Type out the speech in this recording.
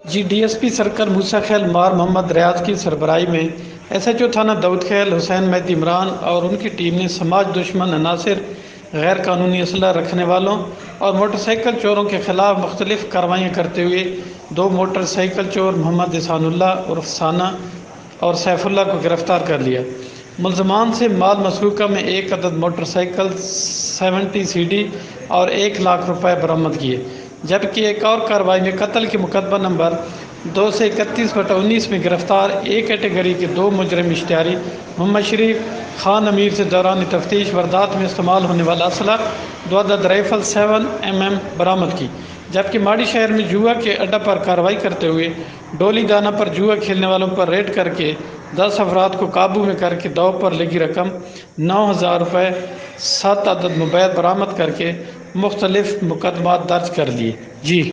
जी DSP circle मूसा खैल मार मोहम्मद रियाज की सरबराही में एसएचओ थाना दाऊद खैल हुसैन मेहदी इमरान और उनकी टीम ने समाज दुश्मन अनासिर, गैर कानूनी असला रखने वालों और मोटरसाइकिल चोरों के खिलाफ मुख्तलिफ कार्रवाइयाँ करते हुए दो मोटरसाइकिल चोर मोहम्मद इसानुल्लाह उर्फ साना और सैफुल्लाह को गिरफ्तार कर लिया। मुलजमान से माल मसरूका में एक अदद मोटरसाइकिल 70 सीडी और 1 लाख रुपए बरामद किए, जबकि एक और कार्रवाई में कत्ल के मुकदमा नंबर 231/19 में गिरफ्तार ए कैटेगरी के दो मुजरिम इश्तियारी मोहम्मद शरीफ खान अमीर से दौरान तफ्तीश वारदात में इस्तेमाल होने वाला असला 2 अदद राइफल 7mm बरामद की। जबकि माड़ी शहर में जुआ के अड्डा पर कार्रवाई करते हुए डोली दाना पर जुआ खेलने वालों पर रेड करके 10 अफराद को काबू में करके दाव पर लगी रकम 9,000 रुपये 7 अदद मोबाइल बरामद करके मुख्तलिफ मुकदमा दर्ज कर लिए। जी।